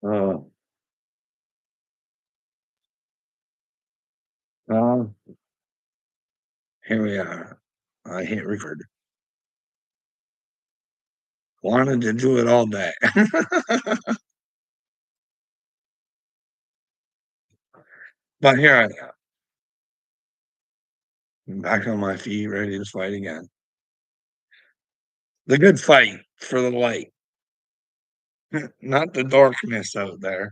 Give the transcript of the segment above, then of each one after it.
Oh, well, here we are. I hit record. Wanted to do it all day. But here I am, back on my feet, ready to fight again. The good fight for the light, not the darkness out there,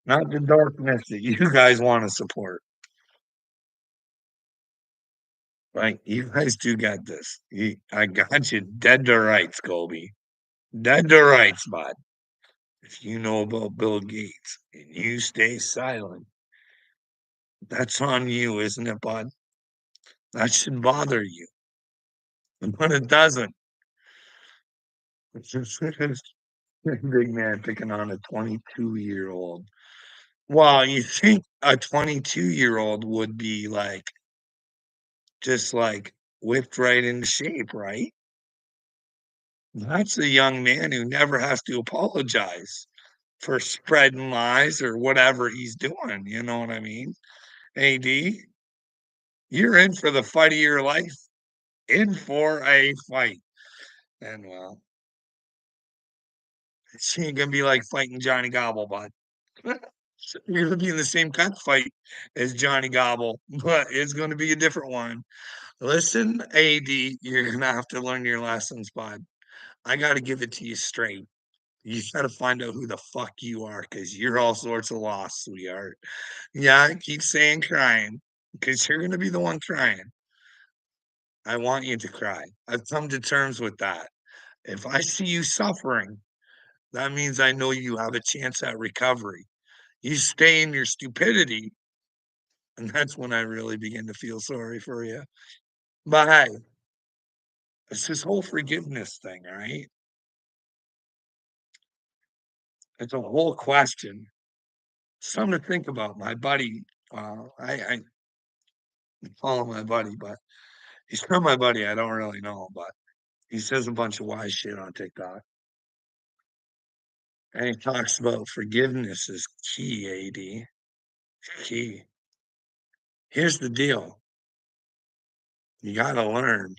not the darkness that you guys want to support. Right? You guys do got this. I got you dead to rights, Colby. Dead to rights, bud. If you know about Bill Gates and you stay silent, that's on you, isn't it, bud? That should bother you. But it doesn't. It's just big man picking on a 22-year-old. Well, you think a 22-year-old would be like just like whipped right into shape, right? That's a young man who never has to apologize for spreading lies or whatever he's doing. You know what I mean? AD, you're in for the fight of your life, in for a fight. And well, she ain't gonna be like fighting Johnny Gobble, bud. You're gonna be in the same kind of fight as Johnny Gobble, but it's gonna be a different one. Listen, AD, you're gonna have to learn your lessons, bud. I gotta give it to you straight. You gotta find out who the fuck you are, because you're all sorts of lost, sweetheart. Yeah, I keep saying crying, because you're gonna be the one crying. I want you to cry. I've come to terms with that. If I see you suffering, that means I know you have a chance at recovery. You stay in your stupidity, and that's when I really begin to feel sorry for you. But hey, it's this whole forgiveness thing, right? It's a whole question. Something to think about. My buddy, I call him my buddy, but he's not my buddy. I don't really know him, but he says a bunch of wise shit on TikTok. And he talks about forgiveness is key, AD. Key. Here's the deal. You gotta learn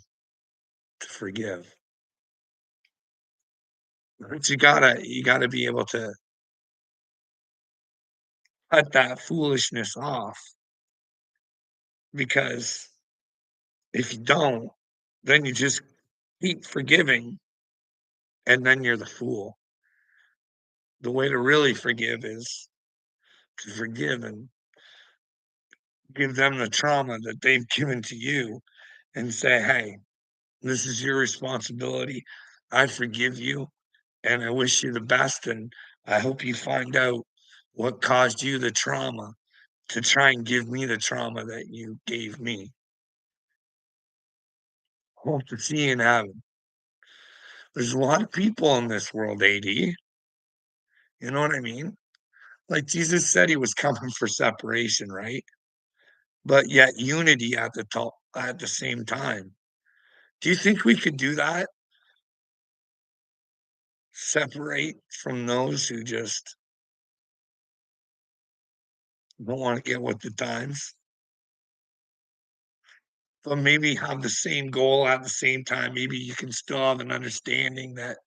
to forgive. But you gotta be able to cut that foolishness off, because if you don't, then you just keep forgiving and then you're the fool. The way to really forgive is to forgive and give them the trauma that they've given to you and say, hey, this is your responsibility. I forgive you and I wish you the best. And I hope you find out what caused you the trauma to try and give me the trauma that you gave me. Hope to see you in heaven. There's a lot of people in this world, AD. You know what I mean? Like Jesus said he was coming for separation, right? But yet unity at the top at the same time. Do you think we could do that? Separate from those who just don't want to get with the times, but maybe have the same goal at the same time. Maybe you can still have an understanding that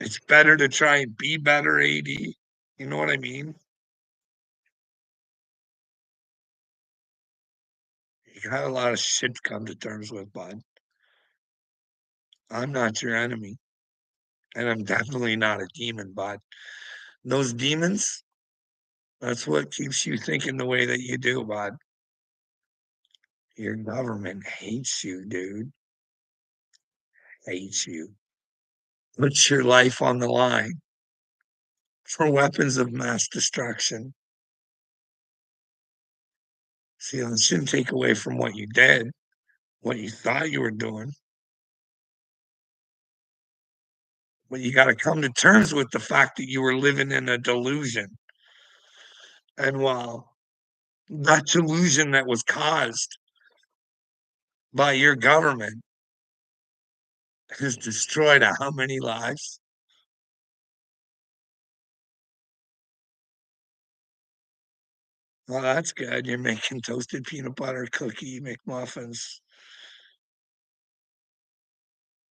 it's better to try and be better, AD. You know what I mean? You got a lot of shit to come to terms with, bud. I'm not your enemy, and I'm definitely not a demon, bud. Those demons, that's what keeps you thinking the way that you do, bud. Your government hates you, dude. Hates you. Puts your life on the line for weapons of mass destruction. See, it shouldn't take away from what you did, what you thought you were doing, but you got to come to terms with the fact that you were living in a delusion. And while that delusion that was caused by your government has destroyed how many lives? Well, that's good. You're making toasted peanut butter cookie McMuffins.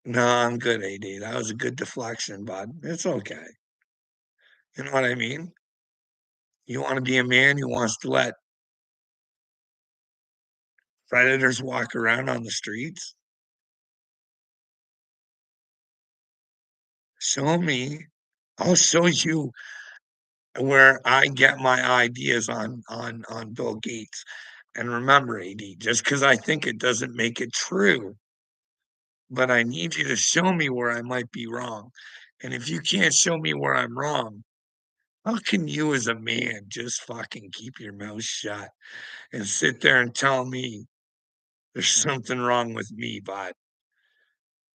No, I'm good, AD. That was a good deflection, bud. It's okay. You know what I mean? You wanna be a man who wants to let predators walk around on the streets? Show me. I'll show you where I get my ideas on Bill Gates. And remember, AD, just because I think it doesn't make it true, but I need you to show me where I might be wrong. And if you can't show me where I'm wrong, how can you as a man just fucking keep your mouth shut and sit there and tell me there's something wrong with me, bud?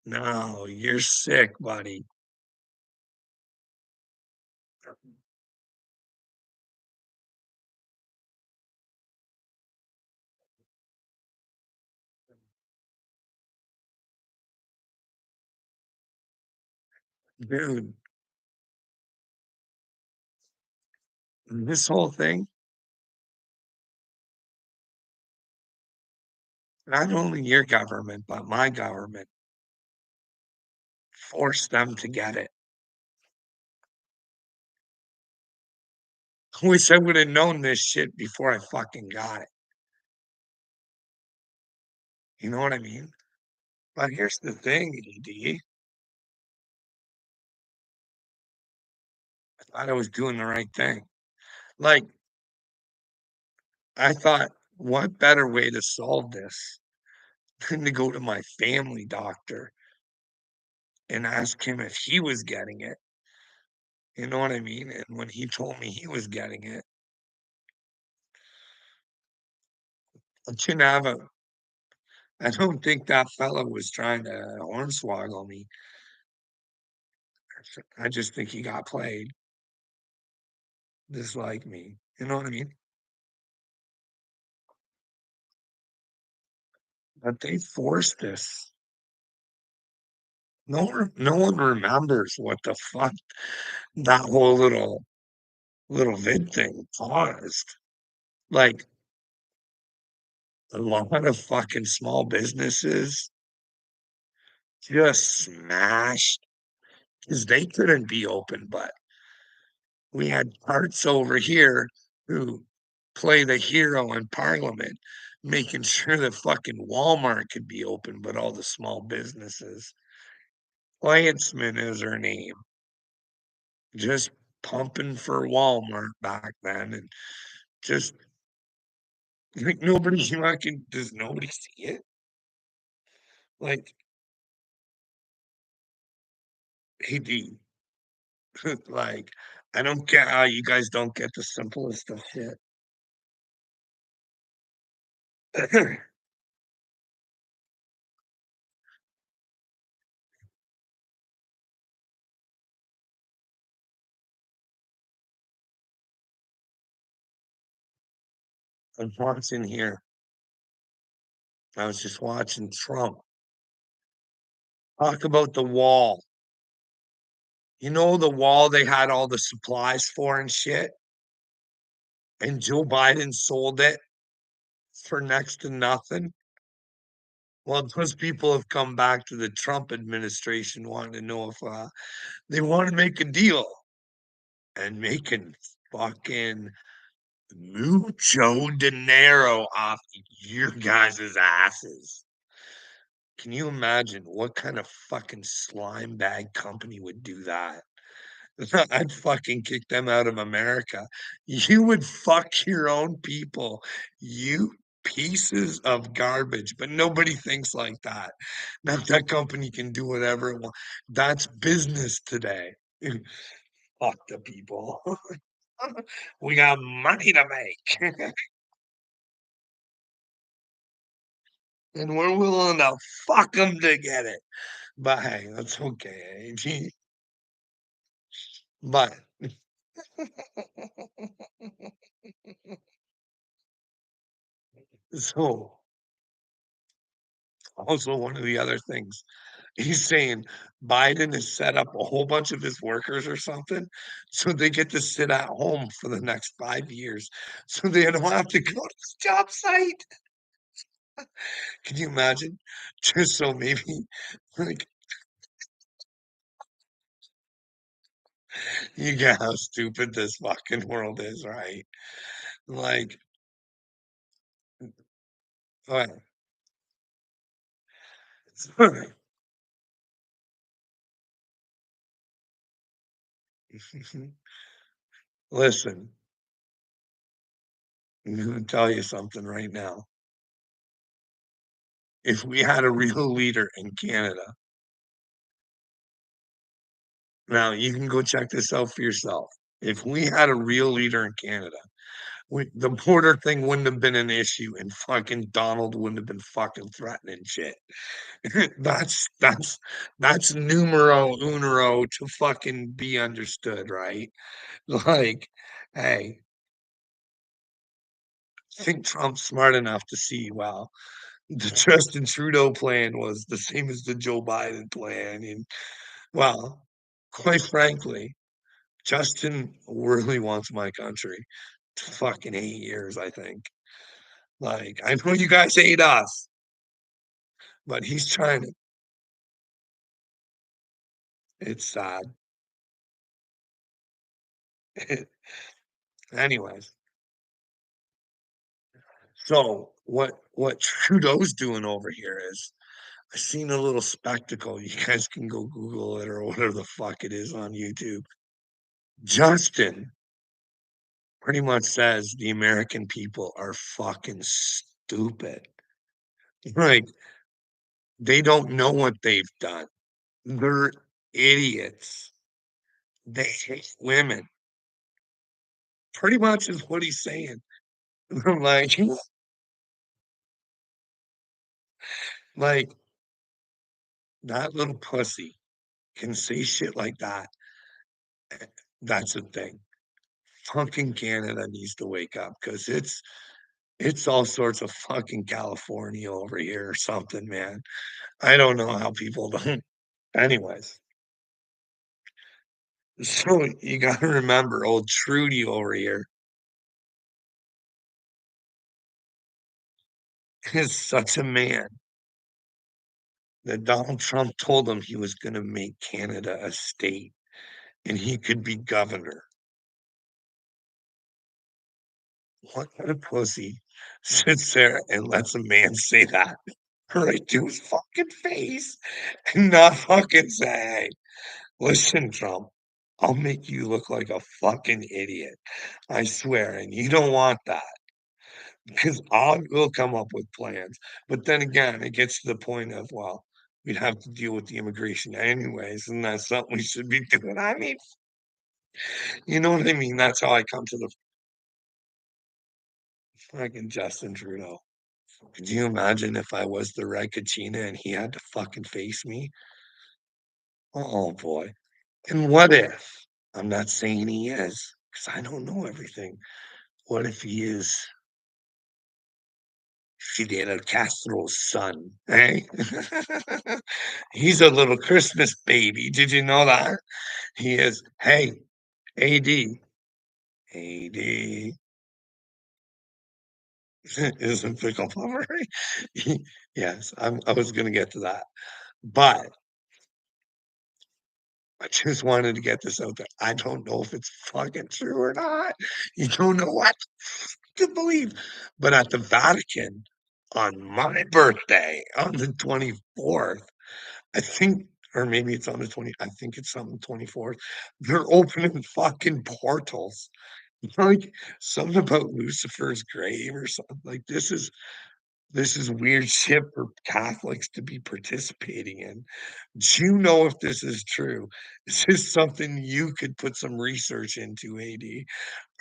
No, you're sick, buddy. Dude, this whole thing, not only your government, but my government forced them to get it. I wish I would have known this shit before I fucking got it. You know what I mean? But here's the thing, ED. I thought I was doing the right thing. Like, I thought, what better way to solve this than to go to my family doctor and ask him if he was getting it? You know what I mean? And when he told me he was getting it, I shouldn't have a I don't think that fella was trying to hornswoggle me. I just think he got played, just like me. You know what I mean? But they forced this. No one remembers what the fuck that whole little vid thing caused. Like, a lot of fucking small businesses just smashed because they couldn't be open, but we had parts over here who play the hero in Parliament, making sure that fucking Walmart could be open, but all the small businesses. Lanceman is her name, just pumping for Walmart back then, and just like nobody fucking does nobody see it? Like, AD, like, I don't get how you guys don't get the simplest of shit. I'm watching here. I was just watching Trump talk about the wall. You know the wall they had all the supplies for and shit, and Joe Biden sold it for next to nothing? Well, those people have come back to the Trump administration wanting to know if, they wanna make a deal and making fucking mucho dinero off your guys' asses. Can you imagine what kind of fucking slime bag company would do that? I'd fucking kick them out of America. You would fuck your own people, you pieces of garbage, but nobody thinks like that. Now that company can do whatever it wants. That's business today. Fuck the people. We got money to make, and we're willing to fuck them to get it. But hey, that's okay. But so also one of the other things. He's saying Biden has set up a whole bunch of his workers or something, so they get to sit at home for the next 5 years, so they don't have to go to the job site. Can you imagine? Just so maybe, like, you get how stupid this fucking world is, right? Like, like, listen, I'm gonna tell you something right now. If we had a real leader in Canada, now you can go check this out for yourself. If we had a real leader in Canada, the border thing wouldn't have been an issue, and fucking Donald wouldn't have been fucking threatening shit. That's numero unero to fucking be understood, right? Like, hey, I think Trump's smart enough to see, well, the Justin Trudeau plan was the same as the Joe Biden plan, and well, quite frankly, Justin really wants my country to fucking 8 years, I think. Like, I know you guys hate us, but he's trying to. It's sad. Anyways, so what Trudeau's doing over here is I seen a little spectacle. You guys can go Google it or whatever the fuck it is on YouTube. Justin pretty much says the American people are fucking stupid. Like, they don't know what they've done. They're idiots. They hate women. Pretty much is what he's saying. Like, like that little pussy can say shit like that. That's the thing. Fucking Canada needs to wake up because it's all sorts of fucking California over here or something, man. I don't know how people don't. Anyways, so you gotta remember old Trudy over here is such a man that Donald Trump told him he was gonna make Canada a state and he could be governor. What kind of pussy sits there and lets a man say that right to his fucking face and not fucking say, "Hey, listen, Trump, I'll make you look like a fucking idiot. I swear, and you don't want that because we'll come up with plans." But then again, it gets to the point of, well, we'd have to deal with the immigration anyways, and that's something we should be doing. I mean, you know what I mean? That's how I come to the fucking Justin Trudeau. Could you imagine if I was the Red Kachina and he had to fucking face me? Oh boy. And what if? I'm not saying he is, because I don't know everything. What if he is Fidel Castro's son? Hey, he's a little Christmas baby. Did you know that? He is. Hey, AD, AD isn't pickle popper. Yes, I was going to get to that, but I just wanted to get this out there. I don't know if it's fucking true or not. You don't know what to believe. But at the Vatican, on my birthday, on the 24th, I think, or maybe it's on the 20, I think it's on the 24th, they're opening fucking portals. Like something about Lucifer's grave or something. Like this is weird shit for Catholics to be participating in. Do you know if this is true? Is this something you could put some research into, AD?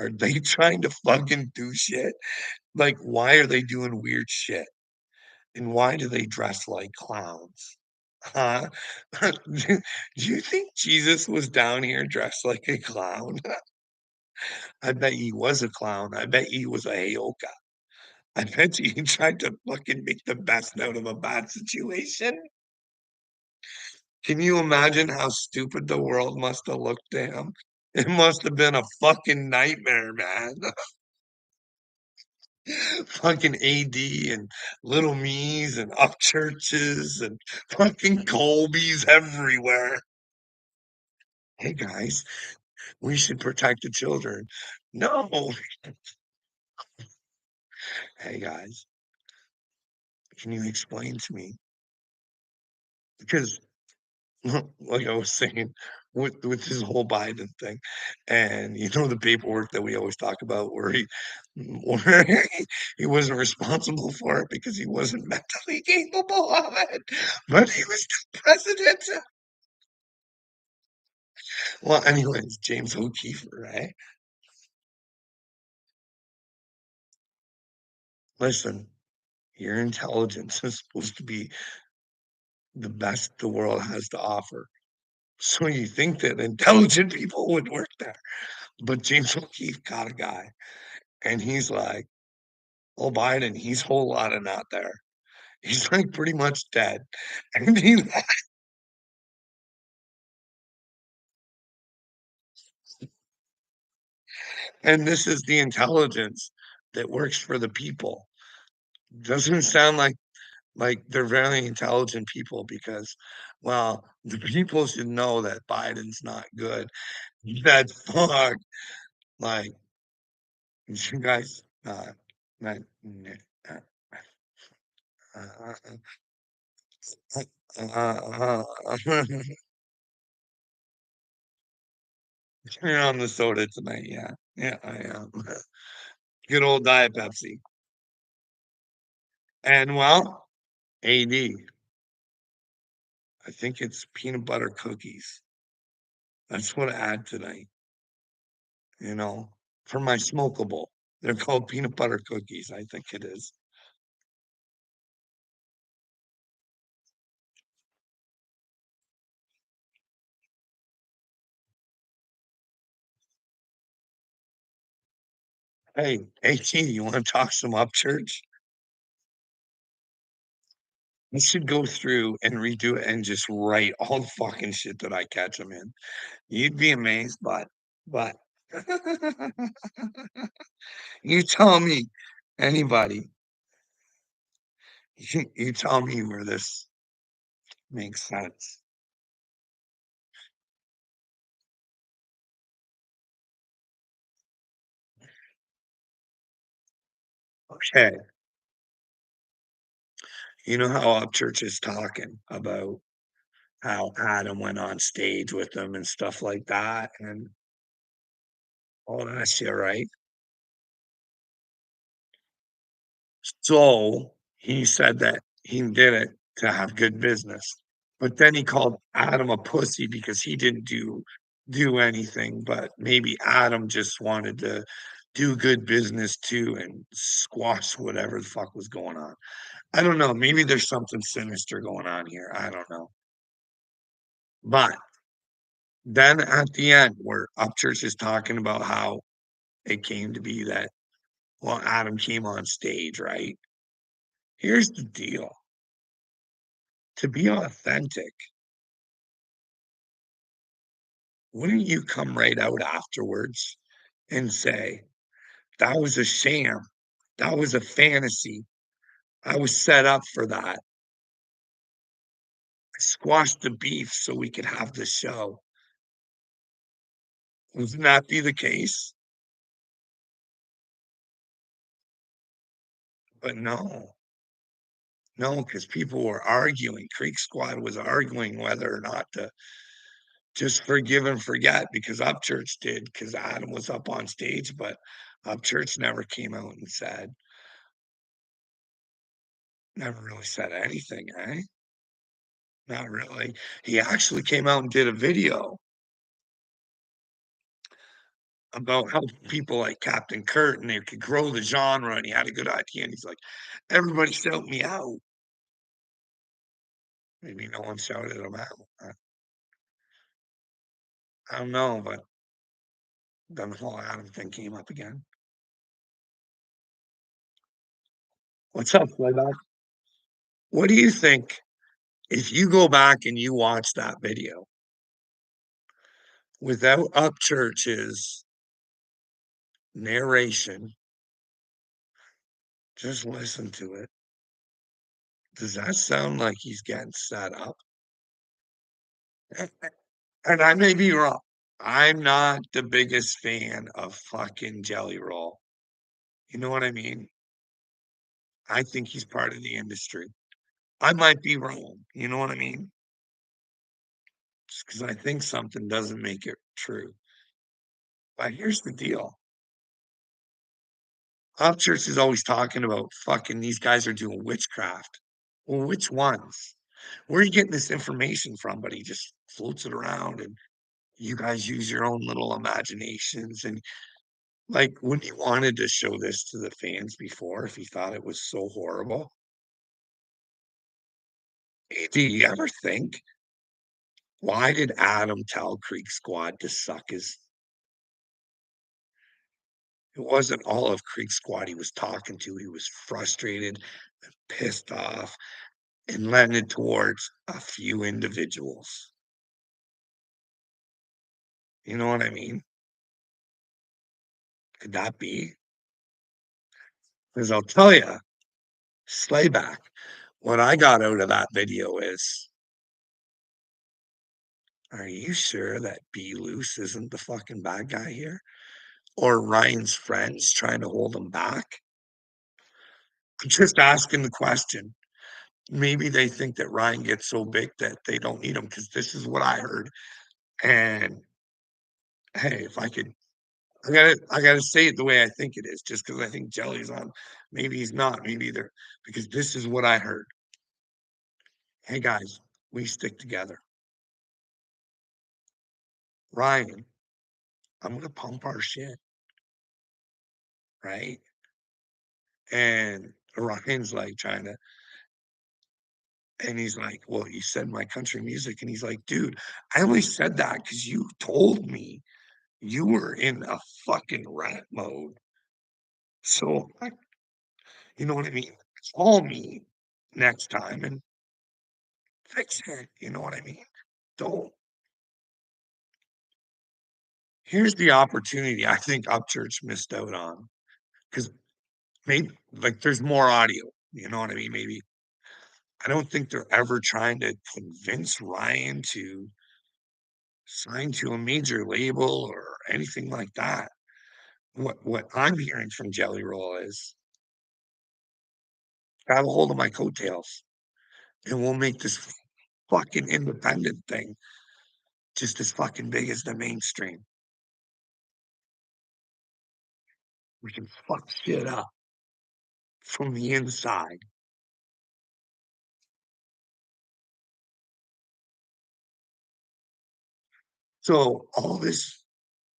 Are they trying to fucking do shit? Like, why are they doing weird shit? And why do they dress like clowns? Huh? Do you think Jesus was down here dressed like a clown? I bet he was a clown. I bet he was a Heyoka. I bet you he tried to fucking make the best out of a bad situation. Can you imagine how stupid the world must have looked to him? It must have been a fucking nightmare, man. Fucking AD and little me's and up churches and fucking Colbys everywhere. Hey guys, we should protect the children. No. Hey guys, can you explain to me? Because like I was saying, with this whole Biden thing, and the paperwork that we always talk about, where he wasn't responsible for it because he wasn't mentally capable of it, but he was the president. Well, anyways, James O'Keefe, right? Listen, your intelligence is supposed to be the best the world has to offer. So you think that intelligent people would work there, but James O'Keefe got a guy, and he's like, "Oh, Biden, he's a whole lot of not there. He's like pretty much dead." And and this is the intelligence that works for the people. Doesn't sound like they're very intelligent people because, well, the people should know that Biden's not good. That fuck, like you guys, not, uh, uh, you're on the soda tonight, yeah, yeah, I am. Good old Diet Pepsi, and well, AD, I think it's peanut butter cookies. That's what I had tonight, you know, for my smokable. They're called peanut butter cookies, I think it is. Hey, AT, you wanna talk some up church? I should go through and redo it and just write all the fucking shit that I catch them in. You'd be amazed, but you tell me, anybody, you tell me where this makes sense. Okay, you know how up church is talking about how Adam went on stage with them and stuff like that and all that shit, right? So he said that he did it to have good business. But then he called Adam a pussy because he didn't do anything, but maybe Adam just wanted to do good business too and squash whatever the fuck was going on. I don't know. Maybe there's something sinister going on here. I don't know. But then at the end, where Upchurch is talking about how it came to be that, well, Adam came on stage, right? Here's the deal. To be authentic, wouldn't you come right out afterwards and say, that was a sham. That was a fantasy. I was set up for that. I squashed the beef so we could have the show. Wouldn't that be the case? But no, no, because people were arguing. Creek Squad was arguing whether or not to just forgive and forget because Upchurch did, because Adam was up on stage, but Upchurch never came out and said, never really said anything, eh? Not really. He actually came out and did a video about how people like Captain Kurt and they could grow the genre, and he had a good idea, and he's like, "Everybody shout me out." Maybe no one shouted him out. I don't know, but then the whole Adam thing came up again. What's up, Playback? What do you think If you go back and you watch that video without Upchurch's narration, just listen to it. Does that sound like he's getting set up? And I may be wrong. I'm not the biggest fan of fucking Jelly Roll. You know what I mean? I think he's part of the industry. I might be wrong. You know what I mean? Just because I think something doesn't make it true. But here's the deal. Upchurch is always talking about fucking these guys are doing witchcraft. Well, which ones? Where are you getting this information from? But he just floats it around and you guys use your own little imaginations. And like when he wanted to show this to the fans before, if he thought it was so horrible, do you ever think, why did Adam tell Creek Squad to suck his? It wasn't all of Creek Squad he was talking to. He was frustrated, pissed off, and letting it towards a few individuals. You know what I mean? Could that be? Because I'll tell you, Slayback, what I got out of that video is, are you sure that B Loose isn't the fucking bad guy here? Or Ryan's friends trying to hold him back? I'm just asking the question. Maybe they think that Ryan gets so big that they don't need him because this is what I heard. And hey, if I could, I gotta say it the way I think it is, just because I think Jelly's on. Maybe he's not. Maybe they're because this is what I heard. Hey guys, we stick together. Ryan, I'm gonna pump our shit, right? And Ryan's like trying to, and he's like, well, you said my country music, and he's like, dude, I only said that because you told me you were in a fucking rat mode. So, you know what I mean? Call me next time and fix it. You know what I mean? Don't. Here's the opportunity I think Upchurch missed out on because maybe like there's more audio. You know what I mean? Maybe I don't think they're ever trying to convince Ryan to sign to a major label or anything like that. What I'm hearing from Jelly Roll is grab a hold of my coattails and we'll make this fucking independent thing just as fucking big as the mainstream. We can fuck shit up from the inside. So all this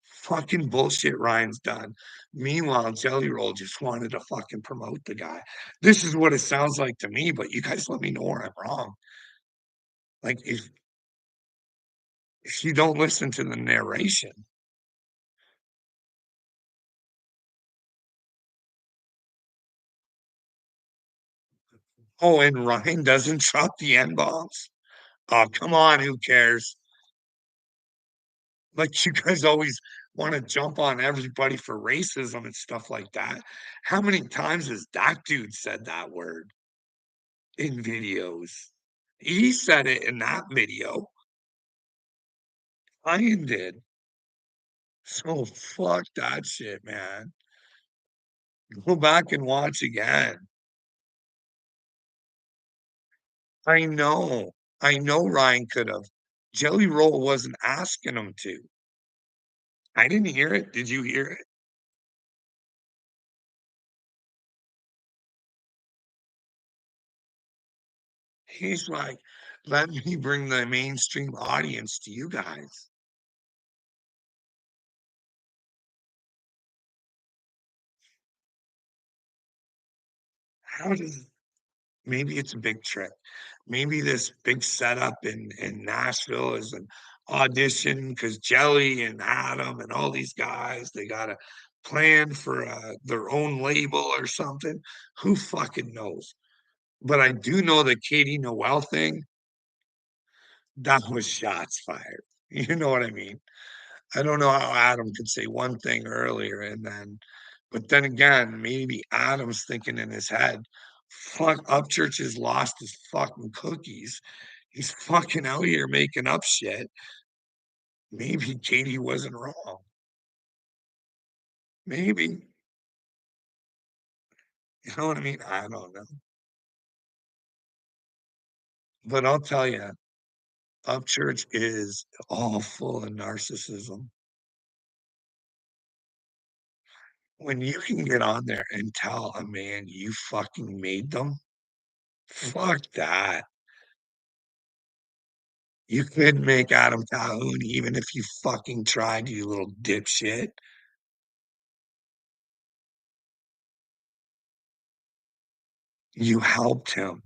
fucking bullshit Ryan's done. Meanwhile, Jelly Roll just wanted to fucking promote the guy. This is what it sounds like to me, but you guys let me know where I'm wrong. Like if you don't listen to the narration, oh, and Ryan doesn't drop the N bombs. Oh, come on, who cares? Like you guys always want to jump on everybody for racism and stuff like that. How many times has that dude said that word in videos? He said it in that video. Ryan did. So fuck that shit, man. Go back and watch again. I know. I know Ryan could have. Jelly Roll wasn't asking him to. I didn't hear it. Did you hear it? He's like, let me bring the mainstream audience to you guys. How does maybe it's a big trick. Maybe this big setup in Nashville is an audition because Jelly and Adam and all these guys they got a plan for their own label or something. Who fucking knows? But I do know the Katie Noel thing. That was shots fired. You know what I mean? I don't know how Adam could say one thing earlier and then but then again, maybe Adam's thinking in his head, "Fuck, Upchurch has lost his fucking cookies. He's fucking out here making up shit." Maybe Katie wasn't wrong. Maybe. You know what I mean? I don't know. But I'll tell you, Upchurch is all full of narcissism. When you can get on there and tell a man you fucking made them, fuck that. You couldn't make Adam Calhoun even if you fucking tried, you little dipshit. You helped him.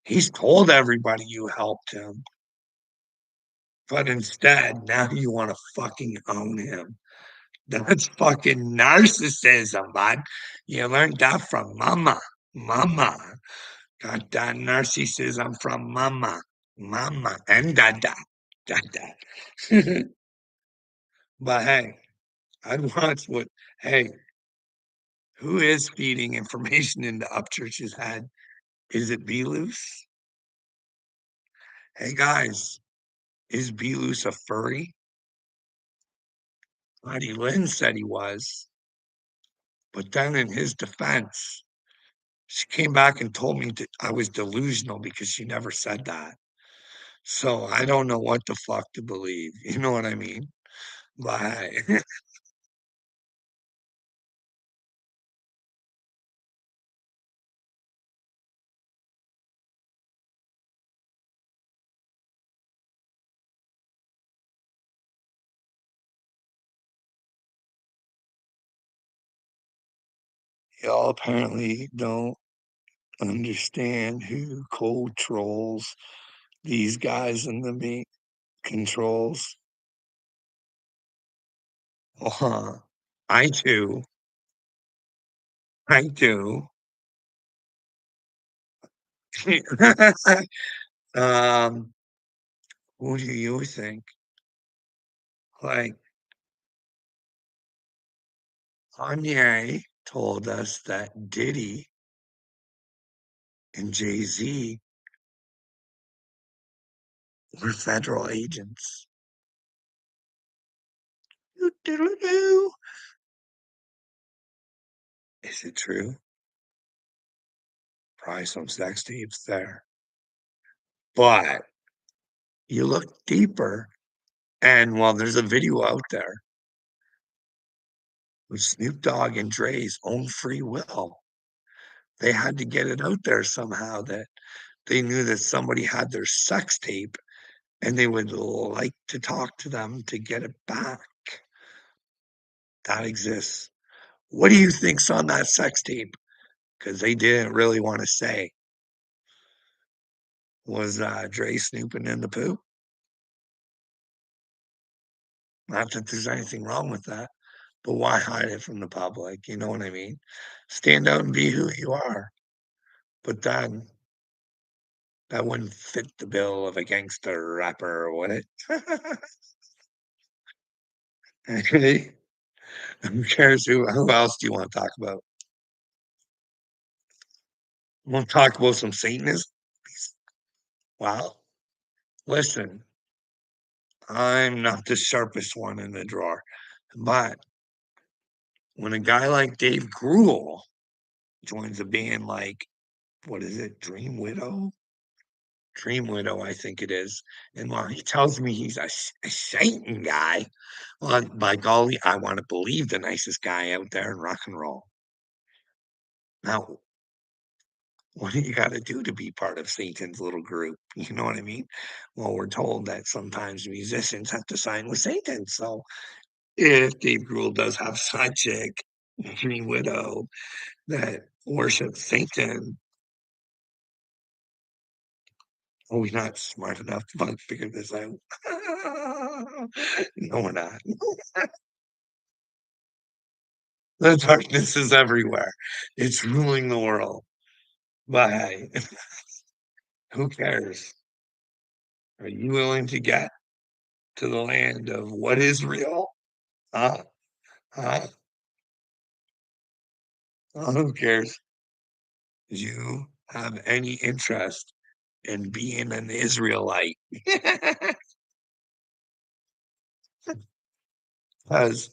He's told everybody you helped him, but instead, now you wanna fucking own him. That's fucking narcissism, bud. You learned that from mama. Mama. Got that narcissism from mama. Mama and dada. Dada. But hey, I'd watch what hey, who is feeding information into Upchurch's head? Is it B Loose? Hey guys, is B Loose a furry? Buddy Lynn said he was, but then in his defense, she came back and told me that I was delusional because she never said that. So I don't know what the fuck to believe. You know what I mean? But y'all apparently don't understand who controls these guys in the meat controls. I do. I do. um, who do you think? Like Kanye told us that Diddy and Jay-Z were federal agents. Doo-doo-doo-doo. Is it true? Probably some sex tapes there. But you look deeper, and well, there's a video out there with Snoop Dogg and Dre's own free will. They had to get it out there somehow that they knew that somebody had their sex tape and they would like to talk to them to get it back. That exists. What do you think's on that sex tape? Because they didn't really want to say. Was Dre snooping in the poop? Not that there's anything wrong with that, but why hide it from the public? You know what I mean? Stand out and be who you are. But then that wouldn't fit the bill of a gangster rapper, would it? Actually, who cares who else do you want to talk about? Want to talk about some Satanists? Wow. Listen, I'm not the sharpest one in the drawer, but when a guy like Dave Grohl joins a band like, what is it, Dream Widow? Dream Widow, I think it is. And while he tells me he's a Satan guy, well, by golly, I want to believe the nicest guy out there in rock and roll. Now, what do you got to do to be part of Satan's little group? You know what I mean? Well, we're told that sometimes musicians have to sign with Satan. So if Dave Grohl does have a side chick, Dream Widow, that worships Satan, are we not smart enough to fucking figure this out? No, we're not. The darkness is everywhere. It's ruling the world. But hey, who cares? Are you willing to get to the land of what is real? Huh? Huh? Who cares? Do you have any interest in being an Israelite? Because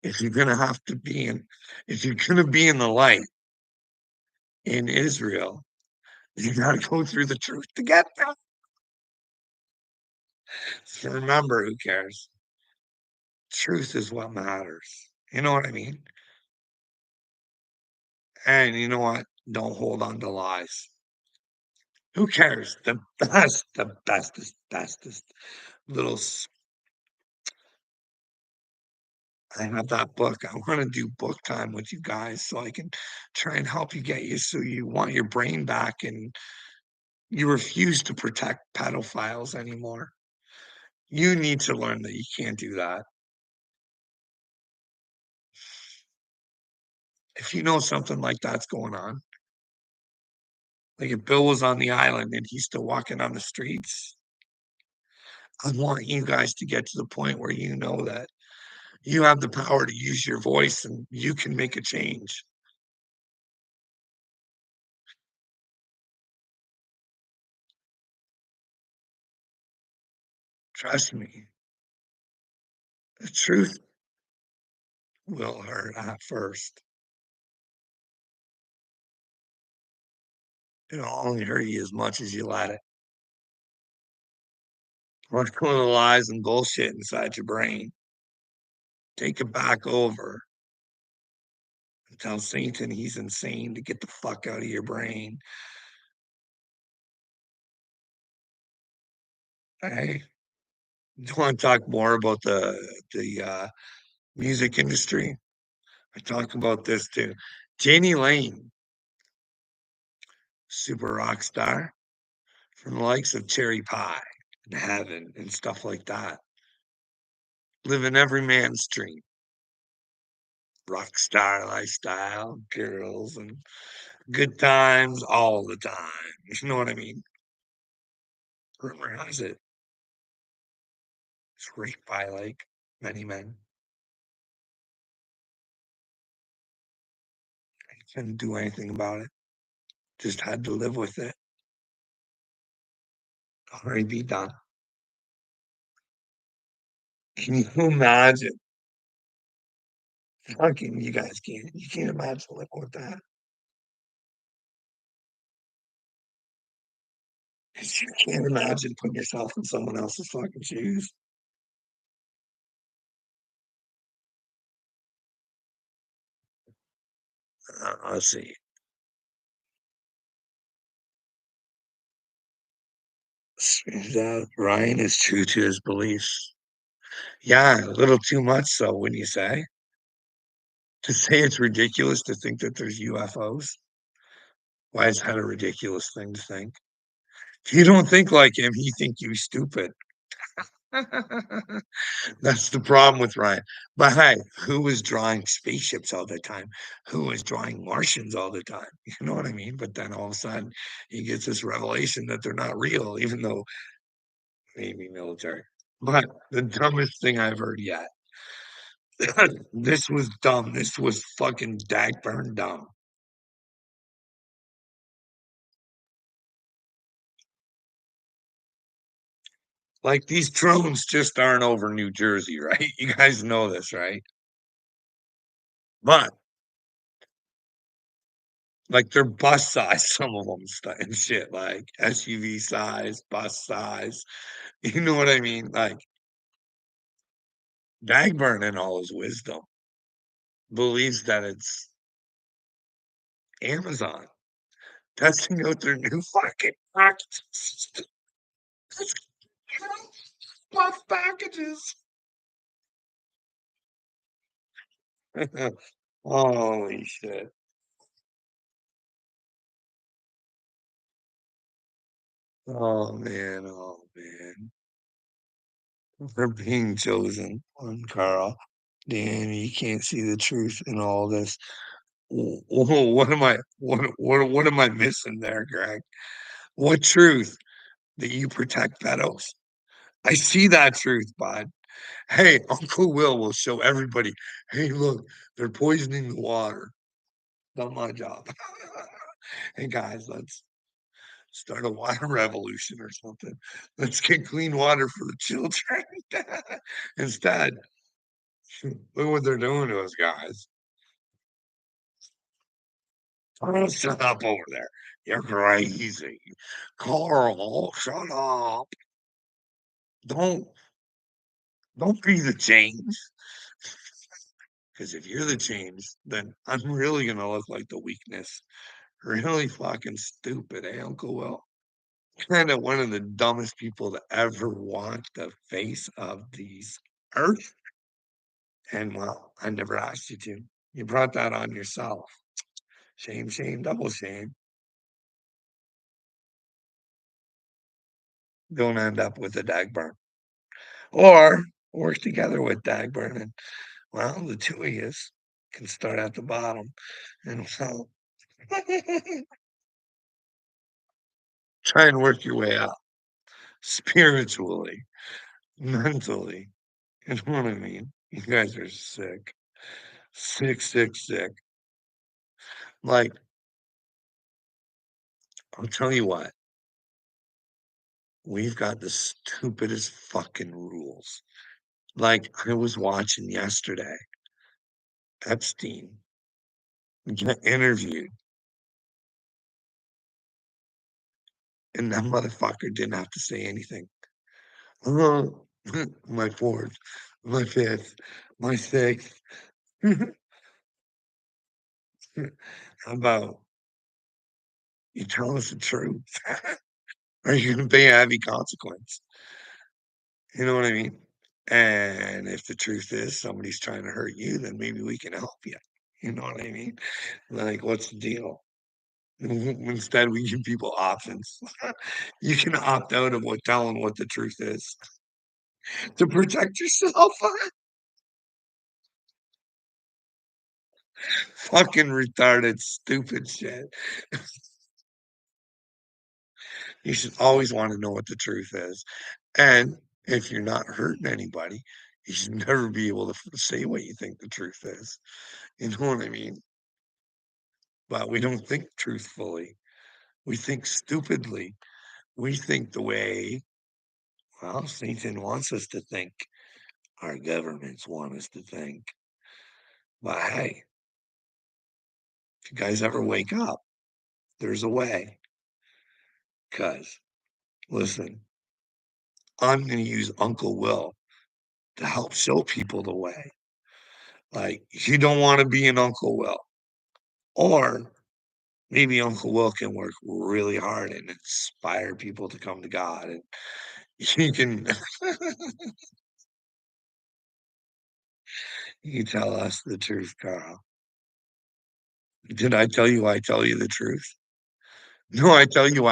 if you're gonna have to be in, if you're gonna be in the light in Israel, you gotta go through the truth to get there. So remember, who cares? Truth is what matters. You know what I mean? And you know what? Don't hold on to lies. Who cares? The bestest little. I have that book. I want to do book time with you guys so I can try and help you get you so you want your brain back and you refuse to protect pedophiles anymore. You need to learn that you can't do that. If you know something like that's going on, like if Bill was on the island and he's still walking on the streets, I want you guys to get to the point where you know that you have the power to use your voice and you can make a change. Trust me, the truth will hurt at first. It'll only hurt you as much as you let it. What's going of lies and bullshit inside your brain? Take it back over and tell Satan he's insane to get the fuck out of your brain. Hey, do you want to talk more about the music industry? I talk about this too. Janie Lane, super rock star from the likes of Cherry Pie and Heaven and stuff like that. Living every man's dream. Rock star lifestyle, girls and good times all the time. You know what I mean? Rumor has it it's raped by like many men. Couldn't do anything about it. Just had to live with it. Already be done. Can you imagine? Fucking you guys can't. You can't imagine living with that. You can't imagine putting yourself in someone else's fucking shoes. Let's see. That Ryan is true to his beliefs. Yeah, a little too much so, wouldn't you say? To say it's ridiculous to think that there's UFOs. Why is that a ridiculous thing to think? If you don't think like him, he think you stupid. That's the problem with Ryan. But hey, who was drawing spaceships all the time? Who was drawing Martians all the time? You know what I mean? But then all of a sudden he gets this revelation that they're not real, even though maybe military. But the dumbest thing I've heard yet. This was dumb. This was fucking dagburn dumb. Like these drones just aren't over New Jersey, right? You guys know this, right? But like they're bus size, some of them and shit, like SUV size, bus size. You know what I mean? Like Dagburn in all his wisdom believes that it's Amazon testing out their new fucking packages. Buff packages. Holy shit. Oh man, oh man. For being chosen on Carl. Damn, you can't see the truth in all this. What am I what am I missing there, Greg? What truth? That you protect pedos? I see that truth, bud. Hey, Uncle Will show everybody, "Hey, look, they're poisoning the water." Done my job. Hey, guys, let's start a water revolution or something. Let's get clean water for the children. Instead, look what they're doing to us, guys. Oh, shut up over there. You're crazy. Carl, shut up. Don't don't be the change. Because if you're the change, then I'm really gonna look like the weakness. Really fucking stupid, eh, Uncle Will? Kinda one of the dumbest people to ever walk the face of these earth. And well, I never asked you to. You brought that on yourself. Shame, shame, double shame. Don't end up with a Dagburn. Or work together with Dagburn and well, the two of yous can start at the bottom and well try and work your way up spiritually, mentally. You know what I mean? You guys are sick. Sick, sick, sick. Like, I'll tell you what, we've got the stupidest fucking rules. Like, I was watching yesterday, Epstein get interviewed, and that motherfucker didn't have to say anything. Oh, my fourth, my fifth, my sixth. How about you tell us the truth? Are you going to pay a heavy consequence? You know what I mean? And if the truth is somebody's trying to hurt you, then maybe we can help you. You know what I mean? Like, what's the deal? Instead, we give people options. You can opt out of what telling what the truth is to protect yourself. Fucking retarded, stupid shit. You should always want to know what the truth is. And if you're not hurting anybody, you should never be able to say what you think the truth is. You know what I mean? But we don't think truthfully. We think stupidly. We think the way, well, Satan wants us to think. Our governments want us to think. But hey, if you guys ever wake up, there's a way. Because, listen, I'm going to use Uncle Will to help show people the way. Like, you don't want to be an Uncle Will. Or maybe Uncle Will can work really hard and inspire people to come to God. And you can you tell us the truth, Carl. Did I tell you the truth? No, I tell you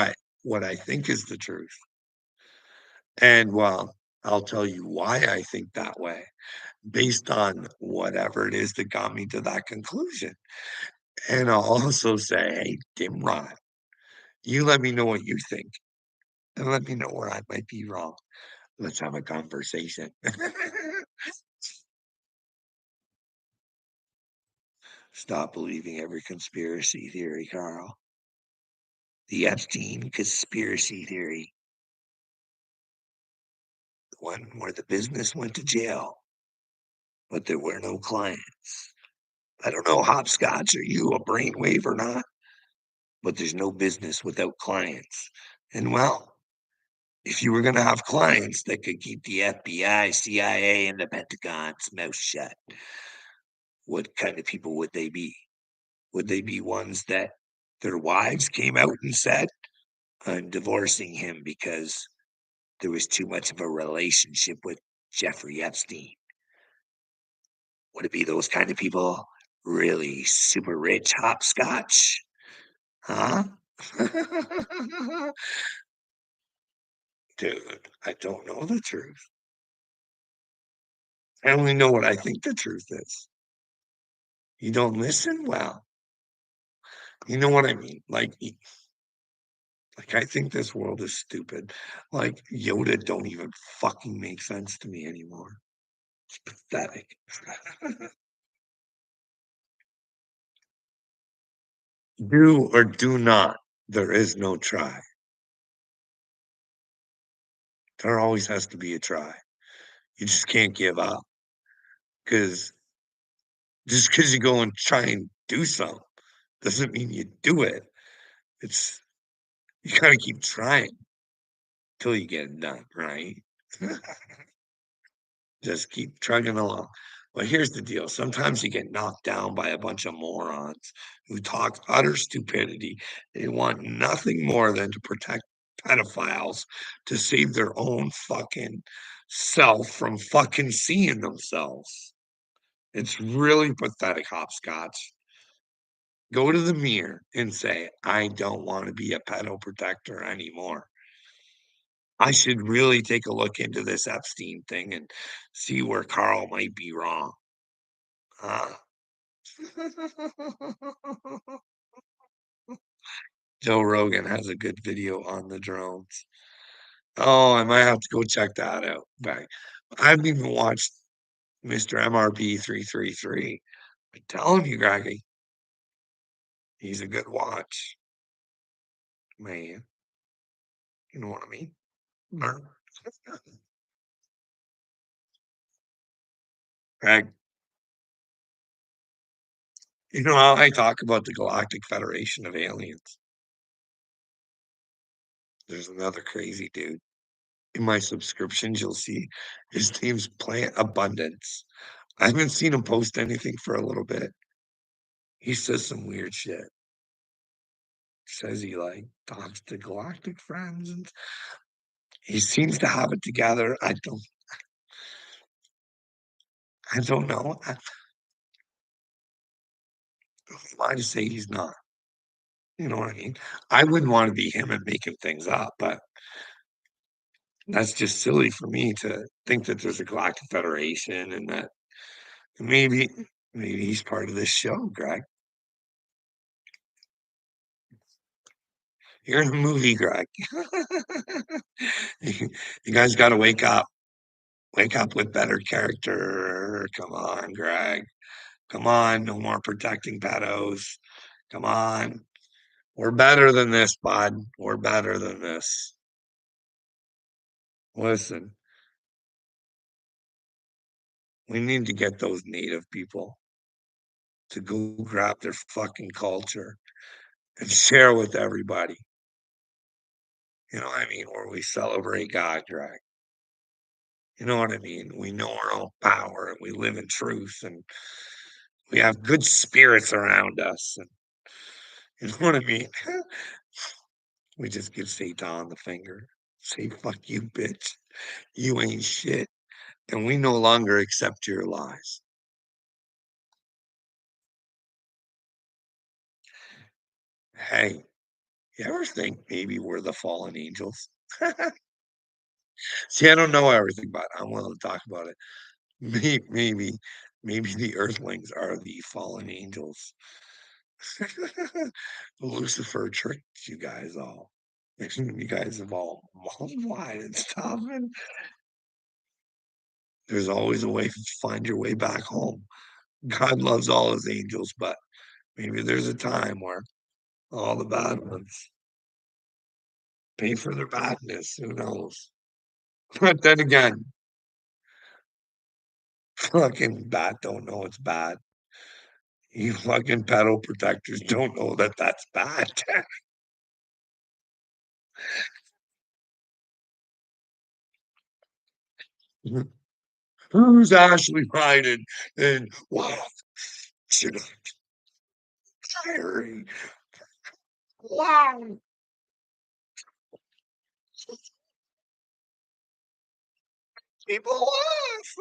what I think is the truth. And well, I'll tell you why I think that way based on whatever it is that got me to that conclusion. And I'll also say, hey, Dimrod, you let me know what you think and let me know where I might be wrong. Let's have a conversation. Stop believing every conspiracy theory, Carl. The Epstein conspiracy theory, the one where the business went to jail, but there were no clients. I don't know, hopscotch, are you a brainwave or not? But there's no business without clients. And well, if you were going to have clients that could keep the FBI, CIA, and the Pentagon's mouth shut, what kind of people would they be? Would they be ones that their wives came out and said, I'm divorcing him because there was too much of a relationship with Jeffrey Epstein? Would it be those kind of people? Really super rich hopscotch? Huh? Dude, I don't know the truth. I only know what I think the truth is. You don't listen? Well, you know what I mean. Like, Like, I think this world is stupid. Like, Yoda don't even fucking make sense to me anymore. It's pathetic. Do or do not. There is no try. There always has to be a try. You just can't give up because just because you go and try and do something doesn't mean you do it. It's you gotta keep trying till you get it done, right? Just keep trugging along. Well, here's the deal. Sometimes you get knocked down by a bunch of morons who talk utter stupidity. They want nothing more than to protect pedophiles to save their own fucking self from fucking seeing themselves. It's really pathetic, hopscotch. Go to the mirror and say, I don't want to be a pedo protector anymore. I should really take a look into this Epstein thing and see where Carl might be wrong. Uh, Joe Rogan has a good video on the drones. Oh, I might have to go check that out. But I haven't even watched Mr. MRB 333. I'm telling you, Greggy, he's a good watch, man. You know what I mean? Mer- Greg, you know how I talk about the Galactic Federation of Aliens? There's another crazy dude. In my subscriptions, you'll see his name's Plant Abundance. I haven't seen him post anything for a little bit. He says some weird shit. Says he like talks to galactic friends and he seems to have it together. I don't know. Who am I to say he's not? You know what I mean? I wouldn't want to be him and making things up, but that's just silly for me to think that there's a galactic federation and that maybe maybe he's part of this show, Greg. You're in a movie, Greg. You guys got to wake up. Wake up with better character. Come on, Greg. Come on. No more protecting pedos. Come on. We're better than this, bud. We're better than this. Listen, we need to get those native people to go grab their fucking culture and share with everybody. You know what I mean? Where we celebrate God, Greg. You know what I mean? We know our own power and we live in truth and we have good spirits around us. And you know what I mean? We just give Satan the finger. Say, fuck you, bitch. You ain't shit. And we no longer accept your lies. Hey, you ever think maybe we're the fallen angels? See, I don't know everything, but I'm willing to talk about it. Maybe the Earthlings are the fallen angels. Lucifer tricked you guys all. You guys have all multiplied and stuff, and there's always a way to find your way back home. God loves all his angels, but maybe there's a time where all the bad ones pay for their badness. Who knows? But then again, fucking bat don't know it's bad. You fucking pedal protectors don't know that that's bad. Who's Ashley Biden? And wow, should I wow. People laugh.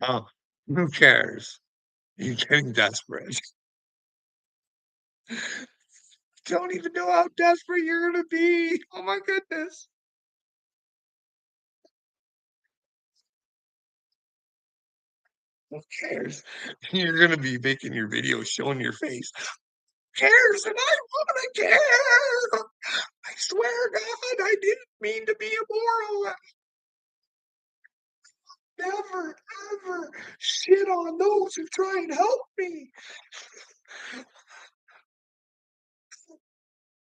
Oh, who cares? You're getting desperate. don't even know how desperate you're gonna be. Oh my goodness. Who cares? You're gonna be making your video showing your face. Who cares? And I wanna care. I swear, God, I didn't mean to be immoral. Never, ever shit on those who try and help me.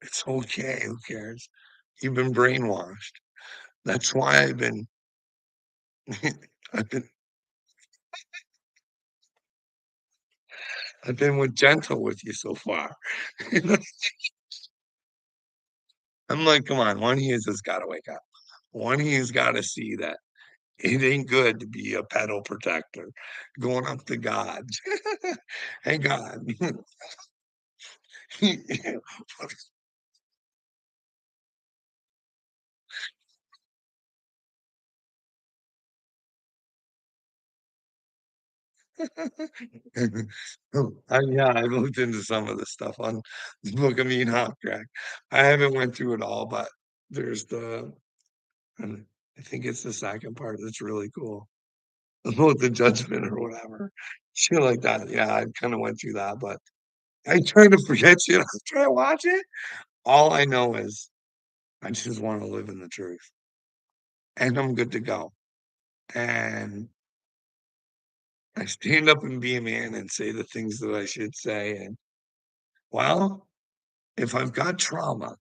It's okay. Who cares? You've been brainwashed. That's why I've been I've been I've been with gentle with you so far. I'm like, come on, one of you's has gotta wake up. One of you's gotta see that it ain't good to be a pedal protector going up to God. Hey, God. Yeah, I looked into some of the stuff on the Book of Enoch, Greg. I haven't went through it all, but there's and I think it's the second part that's really cool. About the judgment or whatever. Shit like that. Yeah, I kinda went through that, but I try to forget shit after I watch it. All I know is I just wanna live in the truth, and I'm good to go. And I stand up and be a man and say the things that I should say, and, well, if I've got trauma,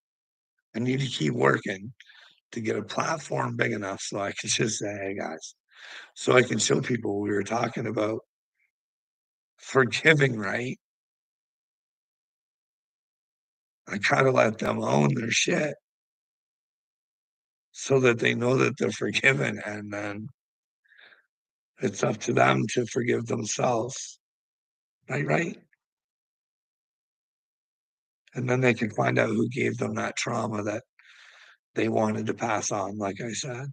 I need to keep working to get a platform big enough so I can just say, "Hey, guys," so I can show people we were talking about forgiving, right? I try to let them own their shit so that they know that they're forgiven, and then it's up to them to forgive themselves, right? And then they can find out who gave them that trauma that they wanted to pass on, like I said.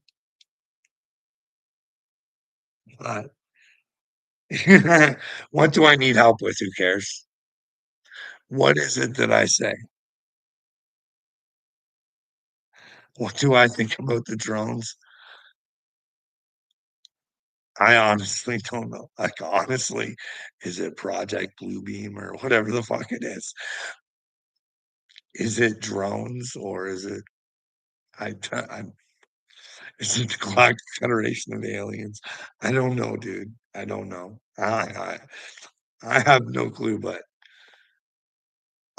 But what do I need help with? Who cares? What is it that I say? What do I think about the drones? I honestly don't know. Like, honestly, is it Project Bluebeam or whatever the fuck it is? Is it drones or is it I'm is it the Galactic Federation of Aliens? I don't know, dude. I don't know. I have no clue, but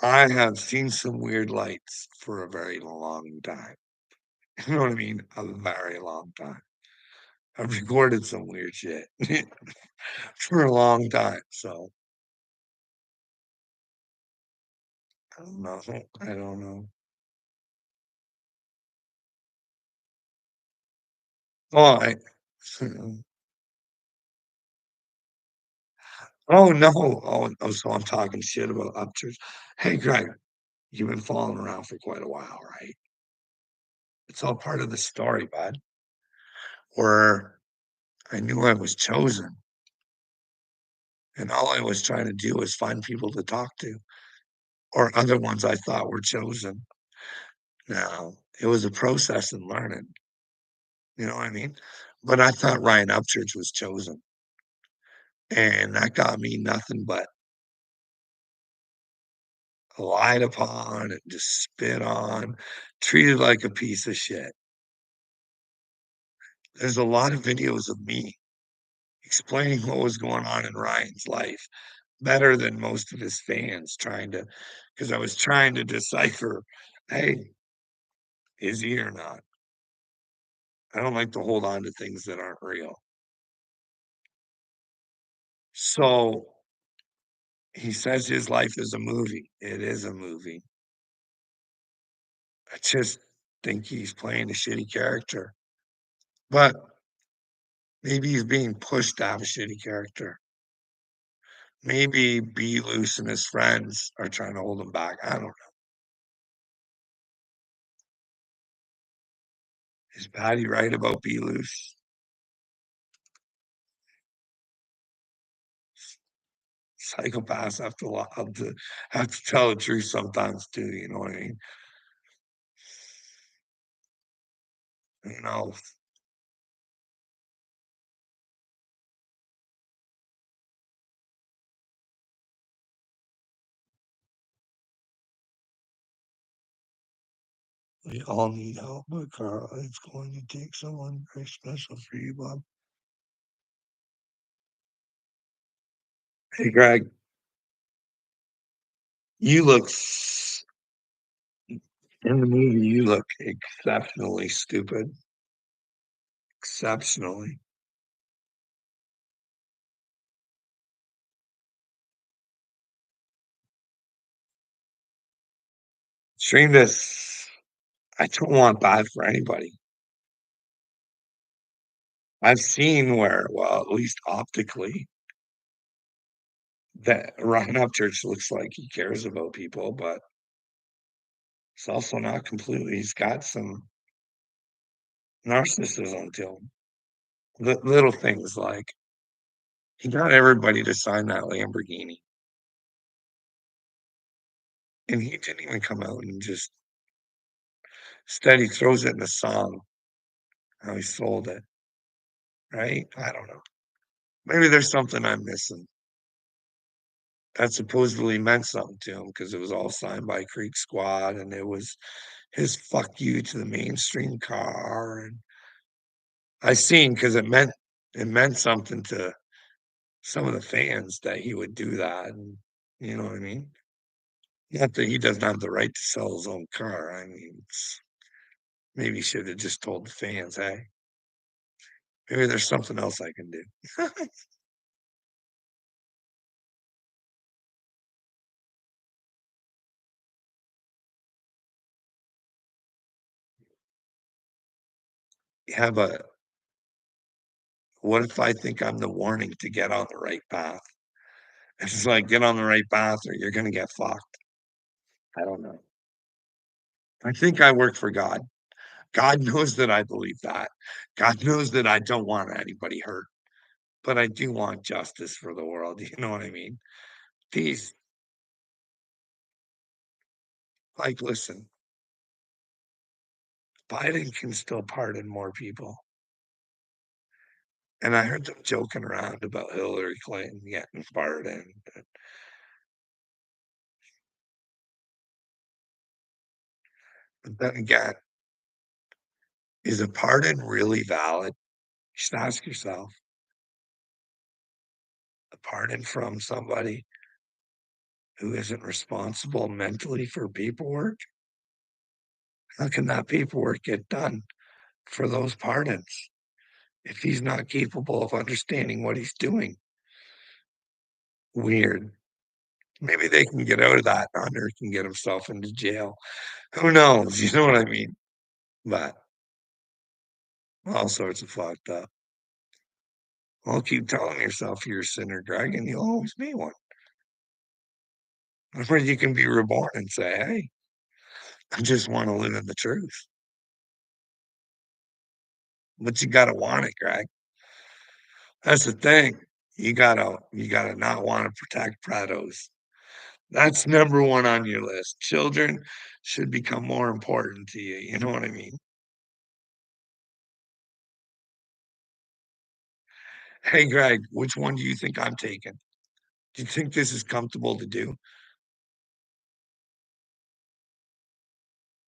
I have seen some weird lights for a very long time. You know what I mean? A very long time. I've recorded some weird shit for a long time, so I don't know. I don't know. Oh, I oh, no. Oh, so I'm talking shit about upchurch. Hey, Greg, you've been following around for quite a while, right? It's all part of the story, bud, where I knew I was chosen, and all I was trying to do was find people to talk to, or other ones I thought were chosen. Now, it was a process in learning, you know what I mean? But I thought Ryan Upchurch was chosen, and that got me nothing but lied upon and just spit on, treated like a piece of shit. There's a lot of videos of me explaining what was going on in Ryan's life better than most of his fans trying to, because I was trying to decipher, "Hey, is he or not?" I don't like to hold on to things that aren't real. So, he says his life is a movie. It is a movie. I just think he's playing a shitty character, but maybe he's being pushed to have a shitty character. Maybe Be Loose and his friends are trying to hold him back. I don't know. Is Patty right about Be Loose? Psychopaths have to tell the truth sometimes too, you know what I mean? You know, we all need help, but Carl, it's going to take someone very special for you, Bob. Hey, Greg, you look in the movie, you look exceptionally stupid. Exceptionally. Stream this. I don't want bad for anybody. I've seen where, well, at least optically, that Ryan Upchurch looks like he cares about people, but it's also not completely. He's got some narcissism to him. Little things like he got everybody to sign that Lamborghini, and he didn't even come out and just instead he throws it in a song how he sold it, right? I don't know. Maybe there's something I'm missing. That supposedly meant something to him because it was all signed by Creek Squad and it was his fuck you to the mainstream car. And I seen because it meant something to some of the fans that he would do that. And you know what I mean? Not that he doesn't have the right to sell his own car. I mean, maybe he should have just told the fans, hey, maybe there's something else I can do. Yeah, but what if I think I'm the warning to get on the right path? It's like get on the right path or you're gonna get fucked. I don't know. I think I work for God. God knows that I believe that. God knows that I don't want anybody hurt, but I do want justice for the world. You know what I mean? These, like, listen, Biden can still pardon more people. And I heard them joking around about Hillary Clinton getting pardoned. But then again, is a pardon really valid? You should ask yourself, a pardon from somebody who isn't responsible mentally for paperwork? How can that paperwork get done for those pardons if he's not capable of understanding what he's doing? Weird. Maybe they can get out of that. Hunter can get himself into jail. Who knows? You know what I mean? But all sorts of fucked up. Well, keep telling yourself you're a sinner, Greg, and you'll always be one. Or you can be reborn and say, hey, I just want to live in the truth. But you gotta want it, Greg. That's the thing. You gotta not want to protect Prados. That's number one on your list. Children should become more important to you. You know what I mean? Hey, Greg, which one do you think I'm taking? Do you think this is comfortable to do?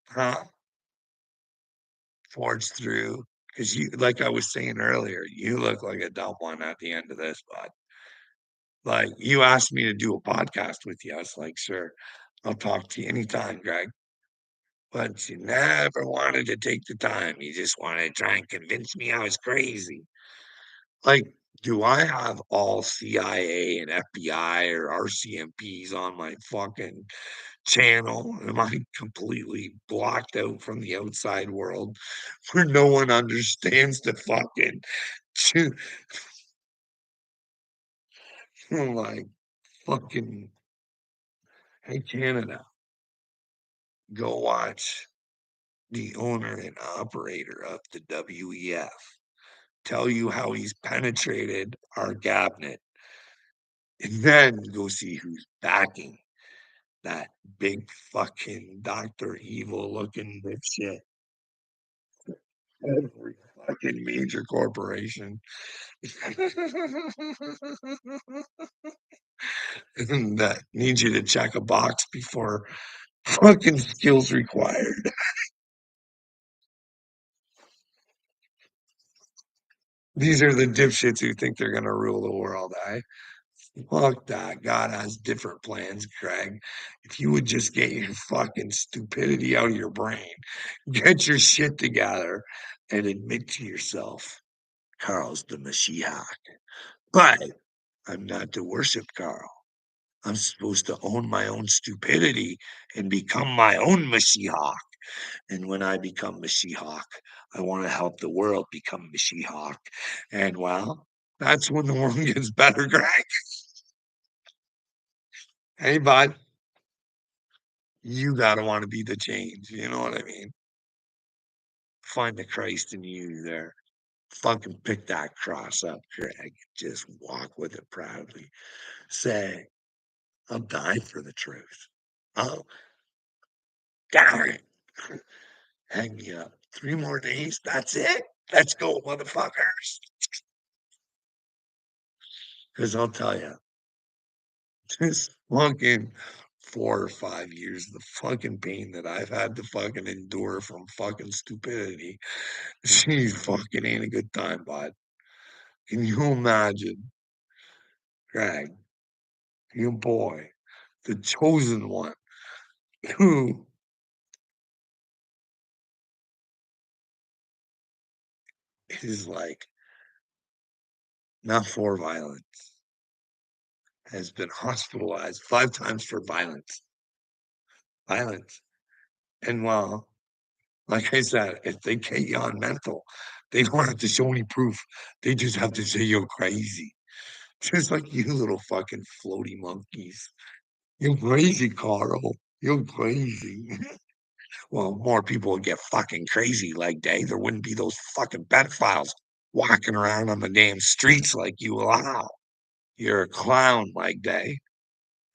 Huh? Forge through. Because you, like I was saying earlier, you look like a dumb one at the end of this, but like you asked me to do a podcast with you. I was like, sure, I'll talk to you anytime, Greg. But you never wanted to take the time. You just wanted to try and convince me I was crazy. Like, do I have all CIA and FBI or RCMPs on my fucking channel? Am I completely blocked out from the outside world where no one understands the fucking like fucking hey Canada, go watch the owner and operator of the WEF tell you how he's penetrated our cabinet and then go see who's backing that big fucking Dr. Evil looking dipshit. Every fucking major corporation that needs you to check a box before fucking skills required. These are the dipshits who think they're gonna rule the world, eh? Fuck that. God has different plans, Craig. If you would just get your fucking stupidity out of your brain, get your shit together, and admit to yourself, Carl's the Mashiach. But I'm not to worship Carl. I'm supposed to own my own stupidity and become my own Mashiach. And when I become Mashiach, I want to help the world become Mashiach. And well, that's when the world gets better, Greg. Hey, bud, you gotta want to be the change. You know what I mean? Find the Christ in you there. Fucking pick that cross up, Greg. Just walk with it proudly. Say, I'll die for the truth. Oh, die. Hang me up. 3 more days. That's it. Let's go, motherfuckers. Because I'll tell you, this fucking 4 or 5 years, the fucking pain that I've had to fucking endure from fucking stupidity, she fucking ain't a good time, bud. Can you imagine, Greg, your boy, the chosen one, who is like not for violence, has been hospitalized 5 times for violence? Violence. And well, like I said, if they get you on mental, they don't have to show any proof. They just have to say you're crazy. Just like you little fucking floaty monkeys. You're crazy, Carl. You're crazy. Well, more people would get fucking crazy like day. There wouldn't be those fucking pedophiles walking around on the damn streets like you allow. You're a clown like day.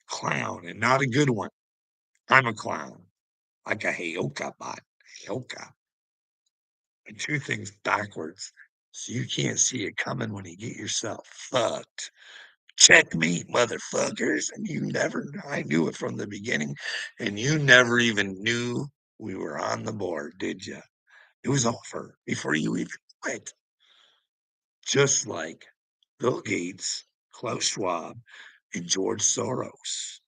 Clown, and not a good one. I'm a clown. Like a Heyoka bot. Heyoka. I do things backwards, so you can't see it coming when you get yourself fucked. Checkmate, motherfuckers. And you never, I knew it from the beginning, and you never even knew we were on the board, did you? It was over before you even quit. Just like Bill Gates, Klaus Schwab, and George Soros,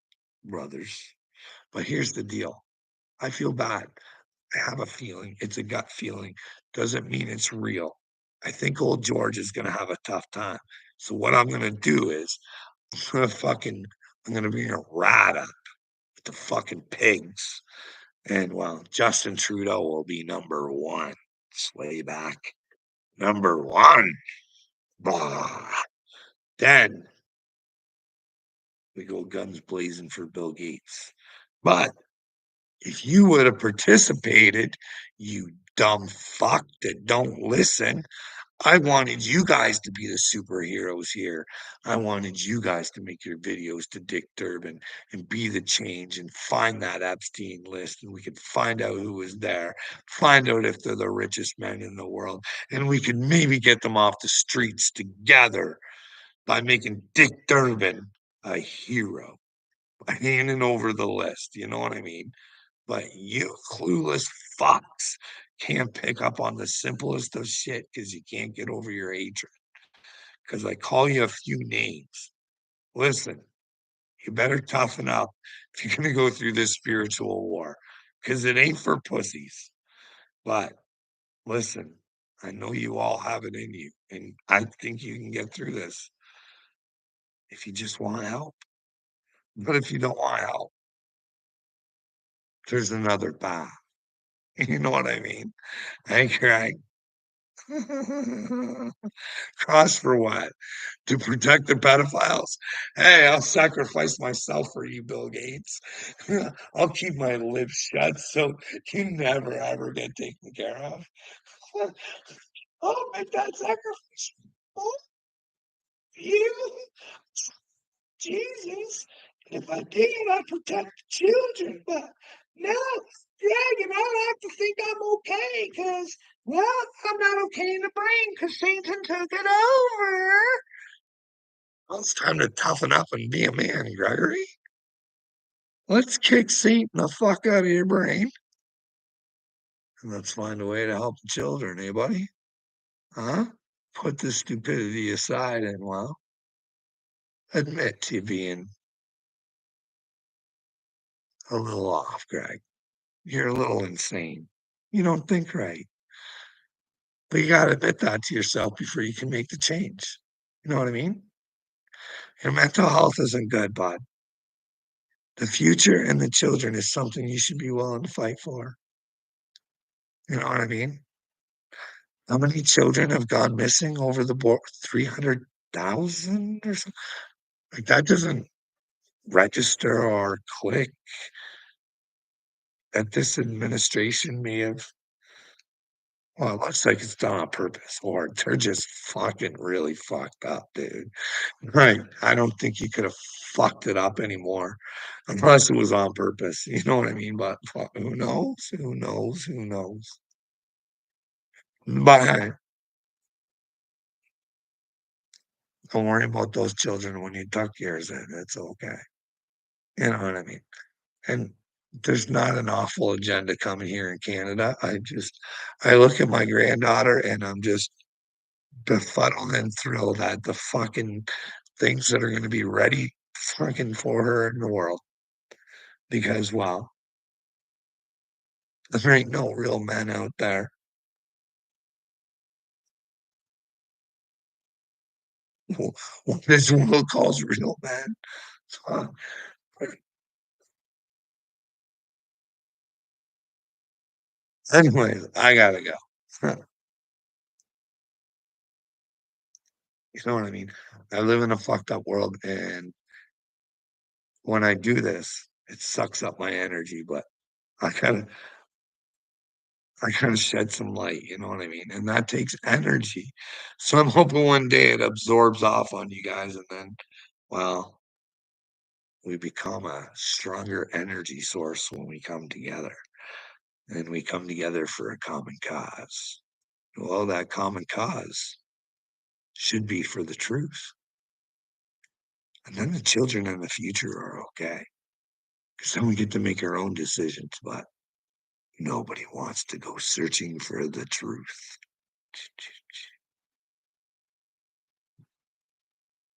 brothers. But here's the deal. I feel bad. I have a feeling. It's a gut feeling. Doesn't mean it's real. I think old George is gonna have a tough time. So what I'm gonna do is I'm gonna fucking I'm gonna bring a rat up with the fucking pigs. And well, Justin Trudeau will be number one. Sway back. Number one. Bah. Then we go guns blazing for Bill Gates. But if you would have participated, you dumb fuck that don't listen, I wanted you guys to be the superheroes here. I wanted you guys to make your videos to Dick Durbin and be the change and find that Epstein list, and we could find out who was there, find out if they're the richest men in the world, and we could maybe get them off the streets together by making Dick Durbin a hero, by handing over the list. You know what I mean? But you clueless fucks can't pick up on the simplest of shit because you can't get over your hatred. Because I call you a few names. Listen, you better toughen up if you're going to go through this spiritual war because it ain't for pussies. But listen, I know you all have it in you, and I think you can get through this if you just want help. But if you don't want help, there's another path. You know what I mean? Hey, Craig. Cross for what? To protect the pedophiles? Hey, I'll sacrifice myself for you, Bill Gates. I'll keep my lips shut so you never ever get taken care of. I'll make that sacrifice for you. Jesus, if I did, I'd protect the children. But now, Dragon, I like to think I'm okay because, well, I'm not okay in the brain because Satan took it over. Well, it's time to toughen up and be a man, Gregory. Let's kick Satan the fuck out of your brain and let's find a way to help the children, eh, buddy? Huh? Put the stupidity aside and, well, admit to being a little off, Greg. You're a little insane. You don't think right. But you gotta admit that to yourself before you can make the change. You know what I mean? Your mental health isn't good, bud. The future and the children is something you should be willing to fight for. You know what I mean? How many children have gone missing over the board? 300,000 or something? Like, that doesn't register or click that this administration may have, well, it looks like it's done on purpose, or they're just fucking really fucked up, dude. Right. I don't think you could have fucked it up anymore unless it was on purpose. You know what I mean? But who knows? Who knows? Who knows? But hey, don't worry about those children when you tuck yours in. It's okay. You know what I mean? And there's not an awful agenda coming here in Canada. I look at my granddaughter and I'm just befuddled and thrilled at the fucking things that are going to be ready fucking for her in the world. Because, well, there ain't no real men out there. What this world calls real men. Uh, anyways, I gotta go. You know what I mean? I live in a fucked up world, and when I do this, it sucks up my energy, but I gotta I gotta shed some light, you know what I mean? And that takes energy. So I'm hoping one day it absorbs off on you guys, and then, well, we become a stronger energy source when we come together. And we come together for a common cause. Well, that common cause should be for the truth. And then the children in the future are okay. Because then we get to make our own decisions, but nobody wants to go searching for the truth.